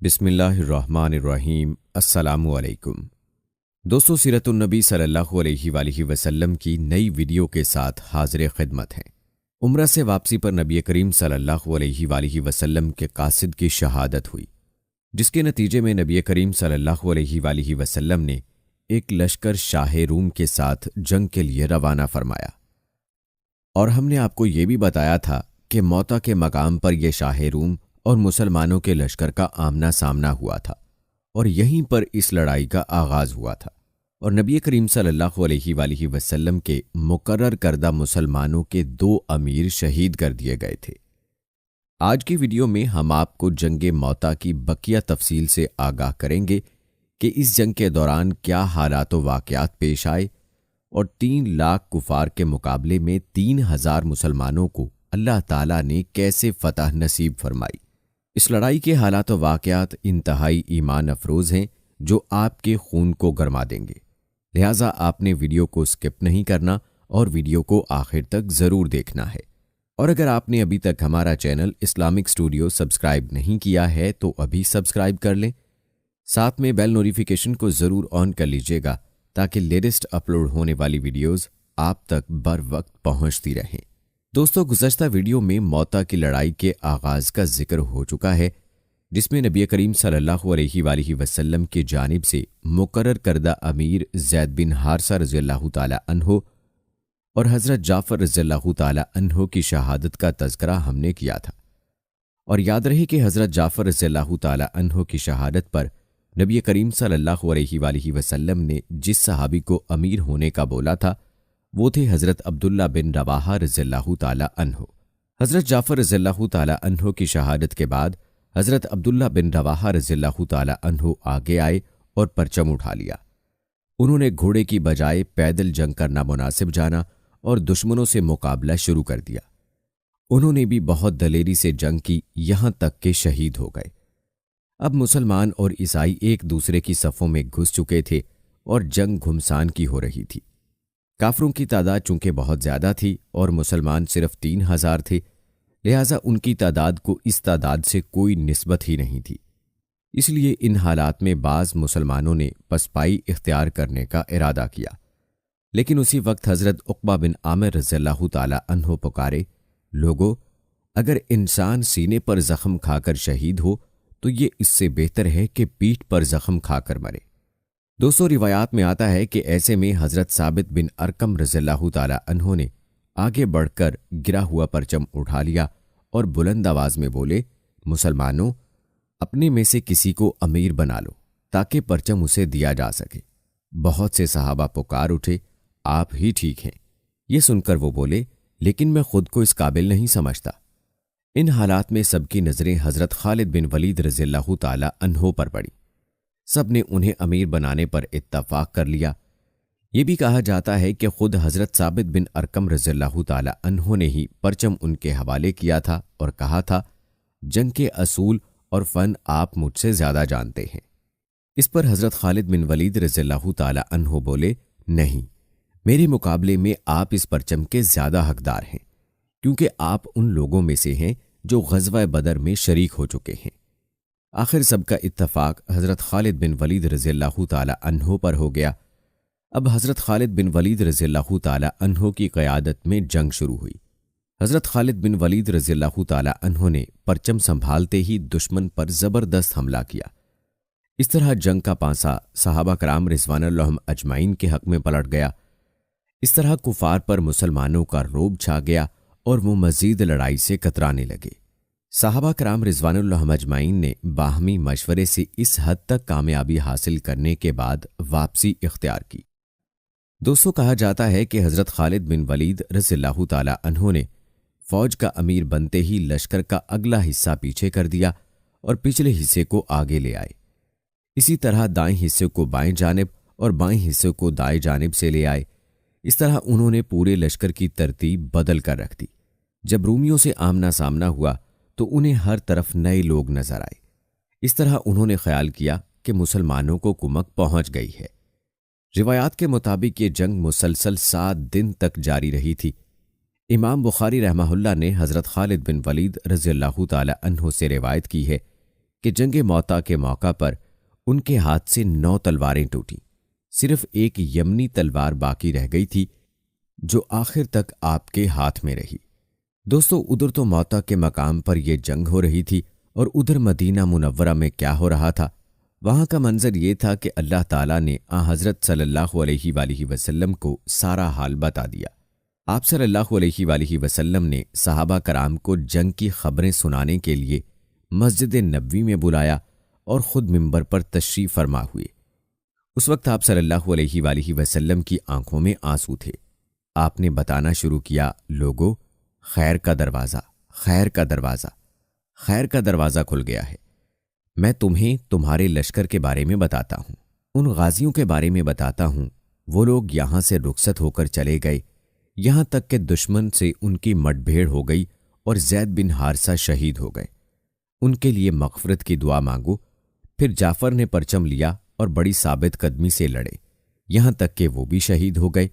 بسم اللہ الرحمن الرحیم۔ السلام علیکم دوستو، سیرت النبی صلی اللہ علیہ وآلہ وسلم کی نئی ویڈیو کے ساتھ حاضر خدمت ہیں۔ عمرہ سے واپسی پر نبی کریم صلی اللہ علیہ وآلہ وسلم کے قاصد کی شہادت ہوئی، جس کے نتیجے میں نبی کریم صلی اللہ علیہ وآلہ وسلم نے ایک لشکر شاہ روم کے ساتھ جنگ کے لیے روانہ فرمایا، اور ہم نے آپ کو یہ بھی بتایا تھا کہ موتا کے مقام پر یہ شاہ روم اور مسلمانوں کے لشکر کا آمنا سامنا ہوا تھا، اور یہیں پر اس لڑائی کا آغاز ہوا تھا، اور نبی کریم صلی اللہ علیہ وآلہ وسلم کے مقرر کردہ مسلمانوں کے 2 امیر شہید کر دیے گئے تھے۔ آج کی ویڈیو میں ہم آپ کو جنگ موتا کی بقیہ تفصیل سے آگاہ کریں گے کہ اس جنگ کے دوران کیا حالات و واقعات پیش آئے، اور 3 لاکھ کفار کے مقابلے میں 3000 مسلمانوں کو اللہ تعالیٰ نے کیسے فتح نصیب فرمائی۔ اس لڑائی کے حالات و واقعات انتہائی ایمان افروز ہیں جو آپ کے خون کو گرما دیں گے، لہٰذا آپ نے ویڈیو کو سکپ نہیں کرنا اور ویڈیو کو آخر تک ضرور دیکھنا ہے۔ اور اگر آپ نے ابھی تک ہمارا چینل اسلامک اسٹوڈیو سبسکرائب نہیں کیا ہے تو ابھی سبسکرائب کر لیں، ساتھ میں بیل نوٹیفیکیشن کو ضرور آن کر لیجیے گا تاکہ لیٹسٹ اپلوڈ ہونے والی ویڈیوز آپ تک بر وقت پہنچتی رہیں۔ دوستو، گزشتہ ویڈیو میں موتا کی لڑائی کے آغاز کا ذکر ہو چکا ہے، جس میں نبی کریم صلی اللہ علیہ وآلہ وسلم کی جانب سے مقرر کردہ امیر زید بن حارثہ رضی اللہ تعالی عنہ اور حضرت جعفر رضی اللہ تعالی عنہ کی شہادت کا تذکرہ ہم نے کیا تھا، اور یاد رہے کہ حضرت جعفر رضی اللہ تعالی عنہ کی شہادت پر نبی کریم صلی اللہ علیہ وآلہ وسلم نے جس صحابی کو امیر ہونے کا بولا تھا وہ تھے حضرت عبداللہ بن رواحہ رضی اللہ تعالی عنہ۔ حضرت جعفر رضی اللہ تعالی عنہ کی شہادت کے بعد حضرت عبداللہ بن رواحہ رضی اللہ تعالی عنہ آگے آئے اور پرچم اٹھا لیا۔ انہوں نے گھوڑے کی بجائے پیدل جنگ کرنا مناسب جانا اور دشمنوں سے مقابلہ شروع کر دیا۔ انہوں نے بھی بہت دلیری سے جنگ کی، یہاں تک کہ شہید ہو گئے۔ اب مسلمان اور عیسائی ایک دوسرے کی صفوں میں گھس چکے تھے اور جنگ گھمسان کی ہو رہی تھی۔ کافروں کی تعداد چونکہ بہت زیادہ تھی اور مسلمان صرف 3000 تھے، لہٰذا ان کی تعداد کو اس تعداد سے کوئی نسبت ہی نہیں تھی۔ اس لیے ان حالات میں بعض مسلمانوں نے پسپائی اختیار کرنے کا ارادہ کیا، لیکن اسی وقت حضرت عقبہ بن عامر رضی اللہ تعالی عنہ پکارے، لوگو، اگر انسان سینے پر زخم کھا کر شہید ہو تو یہ اس سے بہتر ہے کہ پیٹھ پر زخم کھا کر مرے۔ دوستو، روایات میں آتا ہے کہ ایسے میں حضرت ثابت بن ارقم رضی اللہ تعالی عنہ نے آگے بڑھ کر گرا ہوا پرچم اٹھا لیا اور بلند آواز میں بولے، مسلمانوں، اپنے میں سے کسی کو امیر بنا لو تاکہ پرچم اسے دیا جا سکے۔ بہت سے صحابہ پکار اٹھے، آپ ہی ٹھیک ہیں۔ یہ سن کر وہ بولے، لیکن میں خود کو اس قابل نہیں سمجھتا۔ ان حالات میں سب کی نظریں حضرت خالد بن ولید رضی اللہ تعالی عنہ پر پڑی۔ سب نے انہیں امیر بنانے پر اتفاق کر لیا۔ یہ بھی کہا جاتا ہے کہ خود حضرت ثابت بن ارقم رضی اللہ تعالی عنہ نے ہی پرچم ان کے حوالے کیا تھا اور کہا تھا، جنگ کے اصول اور فن آپ مجھ سے زیادہ جانتے ہیں۔ اس پر حضرت خالد بن ولید رضی اللہ تعالی عنہ بولے، نہیں، میرے مقابلے میں آپ اس پرچم کے زیادہ حقدار ہیں، کیونکہ آپ ان لوگوں میں سے ہیں جو غزوہ بدر میں شریک ہو چکے ہیں۔ آخر سب کا اتفاق حضرت خالد بن ولید رضی اللہ تعالی عنہ پر ہو گیا۔ اب حضرت خالد بن ولید رضی اللہ تعالی عنہ کی قیادت میں جنگ شروع ہوئی۔ حضرت خالد بن ولید رضی اللہ تعالی عنہ نے پرچم سنبھالتے ہی دشمن پر زبردست حملہ کیا۔ اس طرح جنگ کا پانسا صحابہ کرام رضوان اللہ اجمعین کے حق میں پلٹ گیا۔ اس طرح کفار پر مسلمانوں کا رعب چھا گیا اور وہ مزید لڑائی سے کترانے لگے۔ صحابہ کرام رضوان اللہ اجمعین نے باہمی مشورے سے اس حد تک کامیابی حاصل کرنے کے بعد واپسی اختیار کی۔ دوستو، کہا جاتا ہے کہ حضرت خالد بن ولید رضی اللہ تعالی عنہ نے فوج کا امیر بنتے ہی لشکر کا اگلا حصہ پیچھے کر دیا اور پچھلے حصے کو آگے لے آئے۔ اسی طرح دائیں حصے کو بائیں جانب اور بائیں حصے کو دائیں جانب سے لے آئے۔ اس طرح انہوں نے پورے لشکر کی ترتیب بدل کر رکھ دی۔ جب رومیوں سے آمنا سامنا ہوا تو انہیں ہر طرف نئے لوگ نظر آئے۔ اس طرح انہوں نے خیال کیا کہ مسلمانوں کو کمک پہنچ گئی ہے۔ روایات کے مطابق یہ جنگ مسلسل 7 دن تک جاری رہی تھی۔ امام بخاری رحمہ اللہ نے حضرت خالد بن ولید رضی اللہ تعالی عنہ سے روایت کی ہے کہ جنگ موتا کے موقع پر ان کے ہاتھ سے 9 تلواریں ٹوٹیں، صرف ایک یمنی تلوار باقی رہ گئی تھی جو آخر تک آپ کے ہاتھ میں رہی۔ دوستو، ادھر تو موتا کے مقام پر یہ جنگ ہو رہی تھی اور ادھر مدینہ منورہ میں کیا ہو رہا تھا؟ وہاں کا منظر یہ تھا کہ اللہ تعالیٰ نے حضرت صلی اللہ علیہ وآلہ وسلم کو سارا حال بتا دیا۔ آپ صلی اللہ علیہ وآلہ وسلم نے صحابہ کرام کو جنگ کی خبریں سنانے کے لیے مسجد نبوی میں بلایا اور خود منبر پر تشریف فرما ہوئے۔ اس وقت آپ صلی اللہ علیہ وآلہ وسلم کی آنکھوں میں آنسو تھے۔ آپ نے بتانا شروع کیا، لوگو، خیر کا دروازہ، خیر کا دروازہ، خیر کا دروازہ کھل گیا ہے۔ میں تمہیں تمہارے لشکر کے بارے میں بتاتا ہوں، ان غازیوں کے بارے میں بتاتا ہوں۔ وہ لوگ یہاں سے رخصت ہو کر چلے گئے، یہاں تک کہ دشمن سے ان کی مٹ بھیڑ ہو گئی اور زید بن حارثہ شہید ہو گئے۔ ان کے لیے مغفرت کی دعا مانگو۔ پھر جعفر نے پرچم لیا اور بڑی ثابت قدمی سے لڑے، یہاں تک کہ وہ بھی شہید ہو گئے،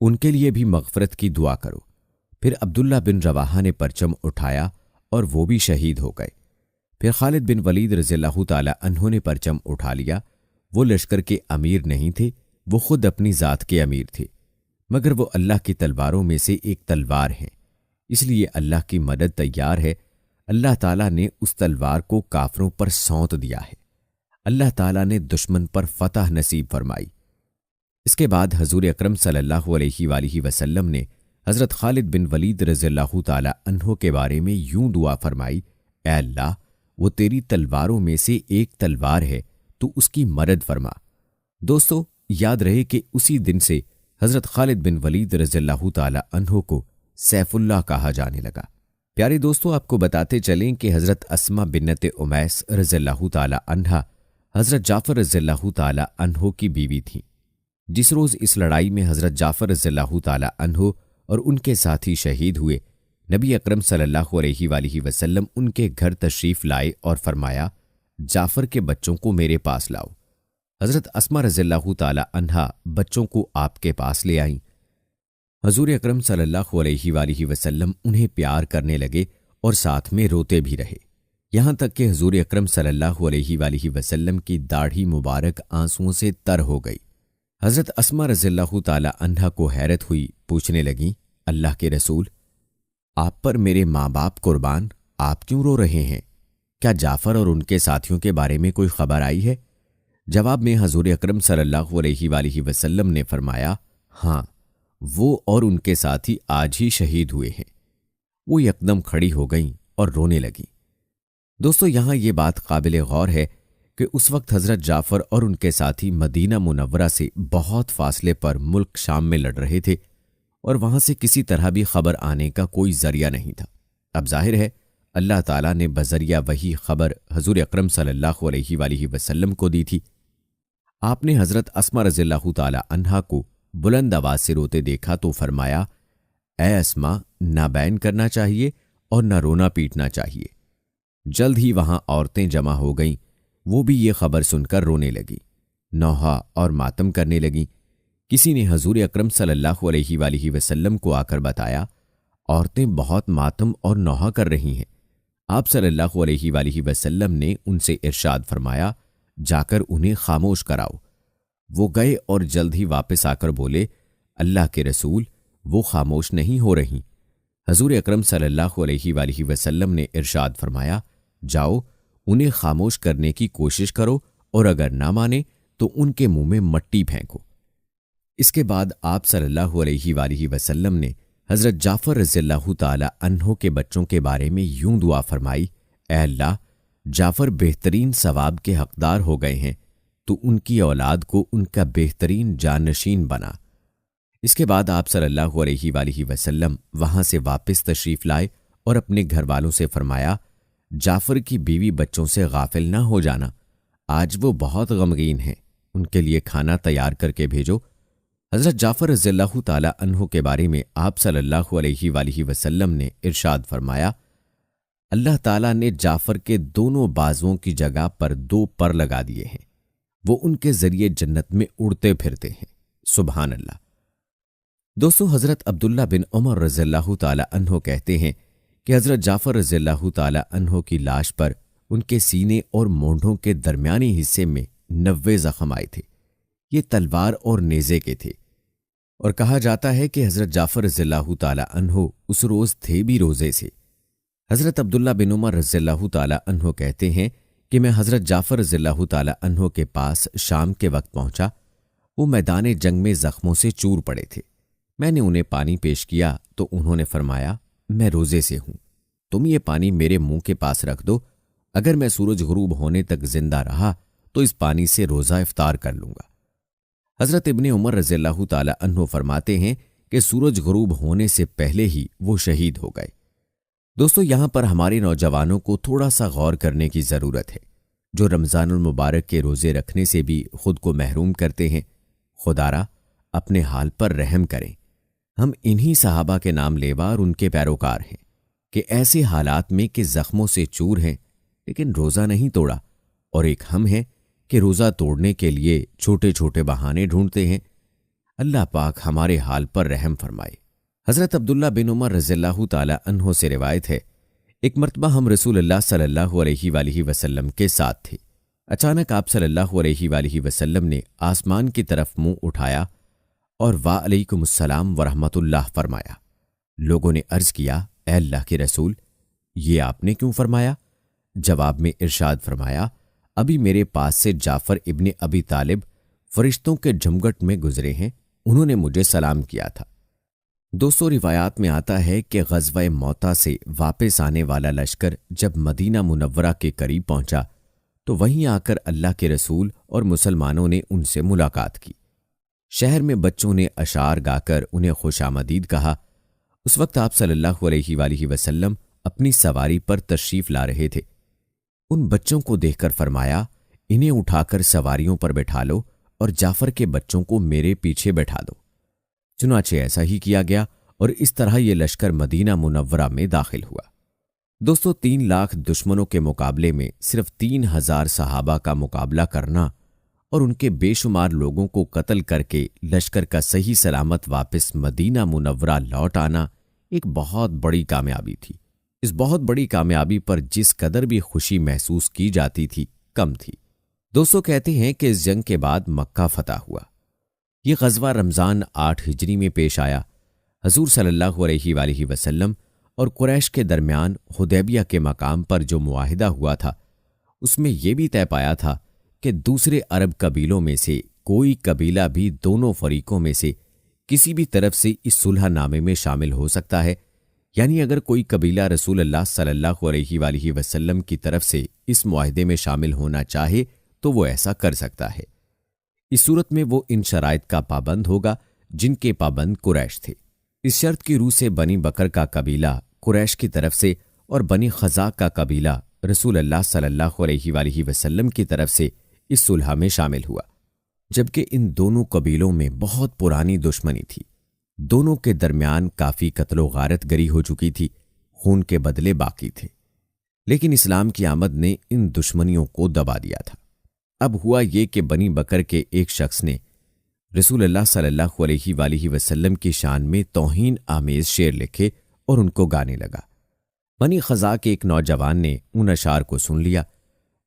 ان کے لیے بھی مغفرت کی دعا کرو۔ پھر عبداللہ بن رواحہ نے پرچم اٹھایا اور وہ بھی شہید ہو گئے۔ پھر خالد بن ولید رضی اللہ تعالی عنہ نے پرچم اٹھا لیا۔ وہ لشکر کے امیر نہیں تھے، وہ خود اپنی ذات کے امیر تھے، مگر وہ اللہ کی تلواروں میں سے ایک تلوار ہیں، اس لیے اللہ کی مدد تیار ہے۔ اللہ تعالیٰ نے اس تلوار کو کافروں پر سونت دیا ہے، اللہ تعالیٰ نے دشمن پر فتح نصیب فرمائی۔ اس کے بعد حضور اکرم صلی اللہ علیہ وآلہ وسلم نے حضرت خالد بن ولید رضی اللہ تعالی عنہ کے بارے میں یوں دعا فرمائی، اے اللہ، وہ تیری تلواروں میں سے ایک تلوار ہے، تو اس کی مدد فرما۔ دوستو، یاد رہے کہ اسی دن سے حضرت خالد بن ولید رضی اللہ تعالی عنہ کو سیف اللہ کہا جانے لگا۔ پیارے دوستو، آپ کو بتاتے چلیں کہ حضرت اسما بنت امیس رضی اللہ تعالی عنہا حضرت جعفر رضی اللہ تعالی عنہ کی بیوی تھیں۔ جس روز اس لڑائی میں حضرت جعفر رضی اللہ تعالی عنہ اور ان کے ساتھی شہید ہوئے، نبی اکرم صلی اللہ علیہ وآلہ وسلم ان کے گھر تشریف لائے اور فرمایا، جعفر کے بچوں کو میرے پاس لاؤ۔ حضرت اسما رضی اللہ تعالی عنہا بچوں کو آپ کے پاس لے آئیں۔ حضور اکرم صلی اللہ علیہ وآلہ وسلم انہیں پیار کرنے لگے اور ساتھ میں روتے بھی رہے، یہاں تک کہ حضور اکرم صلی اللہ علیہ وآلہ وسلم کی داڑھی مبارک آنسوؤں سے تر ہو گئی۔ حضرت اسما رضی اللہ تعالی عنہا کو حیرت ہوئی، پوچھنے لگیں، اللہ کے رسول، آپ پر میرے ماں باپ قربان، آپ کیوں رو رہے ہیں؟ کیا جعفر اور ان کے ساتھیوں کے بارے میں کوئی خبر آئی ہے؟ جواب میں حضور اکرم صلی اللہ علیہ وآلہ وسلم نے فرمایا، ہاں، وہ اور ان کے ساتھی آج ہی شہید ہوئے ہیں۔ وہ یکدم کھڑی ہو گئیں اور رونے لگیں۔ دوستو، یہاں یہ بات قابل غور ہے کہ اس وقت حضرت جعفر اور ان کے ساتھی مدینہ منورہ سے بہت فاصلے پر ملک شام میں لڑ رہے تھے اور وہاں سے کسی طرح بھی خبر آنے کا کوئی ذریعہ نہیں تھا۔ اب ظاہر ہے اللہ تعالیٰ نے بذریعہ وہی خبر حضور اکرم صلی اللہ علیہ وآلہ وسلم کو دی تھی۔ آپ نے حضرت اسما رضی اللہ تعالی عنہا کو بلند آواز سے روتے دیکھا تو فرمایا، اے اسما، نہ بین کرنا چاہیے اور نہ رونا پیٹنا چاہیے۔ جلد ہی وہاں عورتیں جمع ہو گئیں، وہ بھی یہ خبر سن کر رونے لگیں، نوحہ اور ماتم کرنے لگیں۔ کسی نے حضور اکرم صلی اللہ علیہ وآلہ وسلم کو آ کر بتایا، عورتیں بہت ماتم اور نوحہ کر رہی ہیں۔ آپ صلی اللہ علیہ وآلہ وسلم نے ان سے ارشاد فرمایا، جا کر انہیں خاموش کراؤ۔ وہ گئے اور جلد ہی واپس آ کر بولے، اللہ کے رسول، وہ خاموش نہیں ہو رہی۔ حضور اکرم صلی اللہ علیہ وآلہ وسلم نے ارشاد فرمایا، جاؤ انہیں خاموش کرنے کی کوشش کرو اور اگر نہ مانے تو ان کے منہ میں مٹی پھینکو۔ اس کے بعد آپ صلی اللہ علیہ وآلہ وسلم نے حضرت جعفر رضی اللہ تعالی عنہ کے بچوں کے بارے میں یوں دعا فرمائی، اے اللہ، جعفر بہترین ثواب کے حقدار ہو گئے ہیں، تو ان کی اولاد کو ان کا بہترین جانشین بنا۔ اس کے بعد آپ صلی اللہ علیہ وآلہ وسلم وہاں سے واپس تشریف لائے اور اپنے گھر والوں سے فرمایا، جعفر کی بیوی بچوں سے غافل نہ ہو جانا، آج وہ بہت غمگین ہیں، ان کے لیے کھانا تیار کر کے بھیجو۔ حضرت جعفر رضی اللہ تعالی عنہ کے بارے میں آپ صلی اللہ علیہ وآلہ وسلم نے ارشاد فرمایا، اللہ تعالیٰ نے جعفر کے دونوں بازوؤں کی جگہ پر 2 پر لگا دیے ہیں، وہ ان کے ذریعے جنت میں اڑتے پھرتے ہیں، سبحان اللہ۔ دوستو، حضرت عبداللہ بن عمر رضی اللہ تعالی عنہ کہتے ہیں کہ حضرت جعفر رضی اللہ تعالی عنہ کی لاش پر ان کے سینے اور مونڈھوں کے درمیانی حصے میں 90 زخم آئے تھے۔ یہ تلوار اور نیزے کے تھے، اور کہا جاتا ہے کہ حضرت جعفر رضی اللہ تعالی عنہ اس روز تھے بھی روزے سے۔ حضرت عبداللہ بن عمر رضی اللہ تعالی عنہ کہتے ہیں کہ میں حضرت جعفر رضی اللہ تعالی عنہ کے پاس شام کے وقت پہنچا۔ وہ میدان جنگ میں زخموں سے چور پڑے تھے۔ میں نے انہیں پانی پیش کیا تو انہوں نے فرمایا، میں روزے سے ہوں، تم یہ پانی میرے منہ کے پاس رکھ دو، اگر میں سورج غروب ہونے تک زندہ رہا تو اس پانی سے روزہ افطار کر لوں گا۔ حضرت ابن عمر رضی اللہ تعالی عنہ فرماتے ہیں کہ سورج غروب ہونے سے پہلے ہی وہ شہید ہو گئے۔ دوستو، یہاں پر ہمارے نوجوانوں کو تھوڑا سا غور کرنے کی ضرورت ہے، جو رمضان المبارک کے روزے رکھنے سے بھی خود کو محروم کرتے ہیں۔ خدارا اپنے حال پر رحم کریں۔ ہم انہی صحابہ کے نام لیوا اور ان کے پیروکار ہیں کہ ایسے حالات میں کہ زخموں سے چور ہیں لیکن روزہ نہیں توڑا، اور ایک ہم ہیں کہ روزہ توڑنے کے لیے چھوٹے چھوٹے بہانے ڈھونڈتے ہیں۔ اللہ پاک ہمارے حال پر رحم فرمائے۔ حضرت عبداللہ بن عمر رضی اللہ تعالی عنہ سے روایت ہے، ایک مرتبہ ہم رسول اللہ صلی اللہ علیہ وآلہ وسلم کے ساتھ تھے۔ اچانک آپ صلی اللہ علیہ وآلہ وسلم نے آسمان کی طرف منہ اٹھایا اور وعلیکم السلام ورحمۃ اللہ فرمایا۔ لوگوں نے عرض کیا، اے اللہ کے رسول، یہ آپ نے کیوں فرمایا؟ جواب میں ارشاد فرمایا، ابھی میرے پاس سے جعفر ابن ابی طالب فرشتوں کے جھمگٹ میں گزرے ہیں، انہوں نے مجھے سلام کیا تھا۔ دوستو، روایات میں آتا ہے کہ غزوہ موتا سے واپس آنے والا لشکر جب مدینہ منورہ کے قریب پہنچا تو وہیں آ کر اللہ کے رسول اور مسلمانوں نے ان سے ملاقات کی۔ شہر میں بچوں نے اشعار گا کر انہیں خوش آمدید کہا۔ اس وقت آپ صلی اللہ علیہ وآلہ وسلم اپنی سواری پر تشریف لا رہے تھے۔ ان بچوں کو دیکھ کر فرمایا، انہیں اٹھا کر سواریوں پر بٹھا لو اور جعفر کے بچوں کو میرے پیچھے بٹھا دو۔ چنانچہ ایسا ہی کیا گیا اور اس طرح یہ لشکر مدینہ منورہ میں داخل ہوا۔ دوستو، 3 لاکھ دشمنوں کے مقابلے میں صرف 3000 صحابہ کا مقابلہ کرنا اور ان کے بے شمار لوگوں کو قتل کر کے لشکر کا صحیح سلامت واپس مدینہ منورہ لوٹ آنا ایک بہت بڑی کامیابی تھی۔ اس بہت بڑی کامیابی پر جس قدر بھی خوشی محسوس کی جاتی تھی کم تھی۔ دوستو، کہتے ہیں کہ اس جنگ کے بعد مکہ فتح ہوا۔ یہ غزوہ رمضان 8 ہجری میں پیش آیا۔ حضور صلی اللہ علیہ وآلہ وسلم اور قریش کے درمیان حدیبیہ کے مقام پر جو معاہدہ ہوا تھا، اس میں یہ بھی طے پایا تھا کہ دوسرے عرب قبیلوں میں سے کوئی قبیلہ بھی دونوں فریقوں میں سے کسی بھی طرف سے اس صلح نامے میں شامل ہو سکتا ہے، یعنی اگر کوئی قبیلہ رسول اللہ صلی اللہ علیہ وآلہ وسلم کی طرف سے اس معاہدے میں شامل ہونا چاہے تو وہ ایسا کر سکتا ہے۔ اس صورت میں وہ ان شرائط کا پابند ہوگا جن کے پابند قریش تھے۔ اس شرط کی روح سے بنی بکر کا قبیلہ قریش کی طرف سے اور بنی خزاع کا قبیلہ رسول اللہ صلی اللہ علیہ وآلہ وسلم کی طرف سے اس صلح میں شامل ہوا، جبکہ ان دونوں قبیلوں میں بہت پرانی دشمنی تھی۔ دونوں کے درمیان کافی قتل و غارت گری ہو چکی تھی، خون کے بدلے باقی تھے، لیکن اسلام کی آمد نے ان دشمنیوں کو دبا دیا تھا۔ اب ہوا یہ کہ بنی بکر کے ایک شخص نے رسول اللہ صلی اللہ علیہ وآلہ وسلم کی شان میں توہین آمیز شعر لکھے اور ان کو گانے لگا۔ بنی خزاع کے ایک نوجوان نے ان اشعار کو سن لیا۔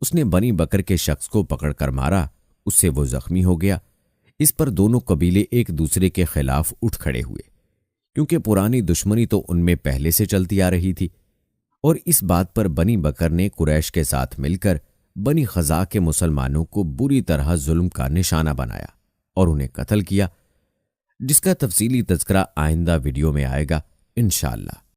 اس نے بنی بکر کے شخص کو پکڑ کر مارا، اس سے وہ زخمی ہو گیا۔ اس پر دونوں قبیلے ایک دوسرے کے خلاف اٹھ کھڑے ہوئے، کیونکہ پرانی دشمنی تو ان میں پہلے سے چلتی آ رہی تھی، اور اس بات پر بنی بکر نے قریش کے ساتھ مل کر بنی خزاع کے مسلمانوں کو بری طرح ظلم کا نشانہ بنایا اور انہیں قتل کیا، جس کا تفصیلی تذکرہ آئندہ ویڈیو میں آئے گا انشاءاللہ۔